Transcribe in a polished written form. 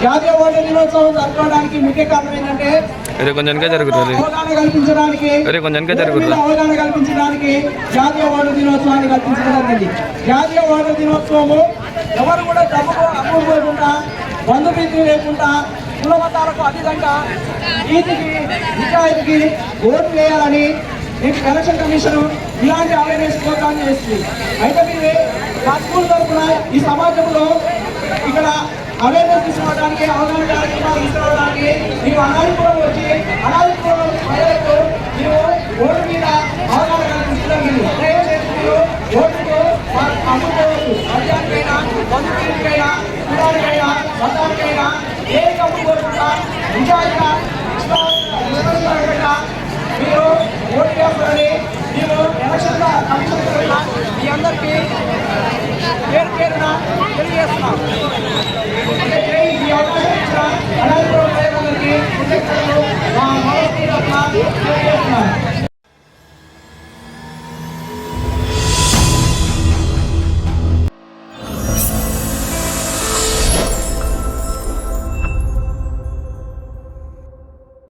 జాతీయ ఓటర్ దినోత్సవం జరుపుకోవడానికి ముఖ్య కారణం ఏంటంటే అవగాహన కల్పించడానికి జాతీయ ఓటర్ దినోత్సవాన్ని కల్పించడం జరిగింది. జాతీయ ఓటర్ దినోత్సవము ఎవరు కూడా డబ్బుకు అమ్ముకోకుండా, బంధుప్రీతి లేకుండా, కుల మతాలకు అతీతంగా నీతికి నిజాయితీకి ఓటు వేయాలని ఎలక్షన్ కమిషన్ ఇలాంటి అవేర్నెస్ ప్రోగ్రామ్ చేస్తుంది. అయితే మీరు మా స్కూల్ తరఫున ఈ సమాజంలో ఇక్కడ అవేర్నెస్ తీసుకోవడానికి, అవగాహన కార్యక్రమాలు తీసుకోవడానికి ನೀವು అనాదిపురం వచ్చి అనాదిపురం ప్రజలకు ನೀವು ఓటు మీద అవగాహన కల్పించడానికి మీరు ఓటుకు అమ్ముకోవచ్చు. మద్యానికైనా, బంధువులకైనా, కులానికైనా, మతానికైనా ఏ కమ్ముకోకుండా నిజాయితీగా మీరు ఓటు వేస్తారని మేము ఎలక్షన్ కమిషన్ మీ అందరికీ పేరు పేరున తెలియజేస్తున్నాం. ఈ అవకాశం ఇచ్చిన అనంతపురం ప్రజలందరికీ తెలియజేస్తున్నాం.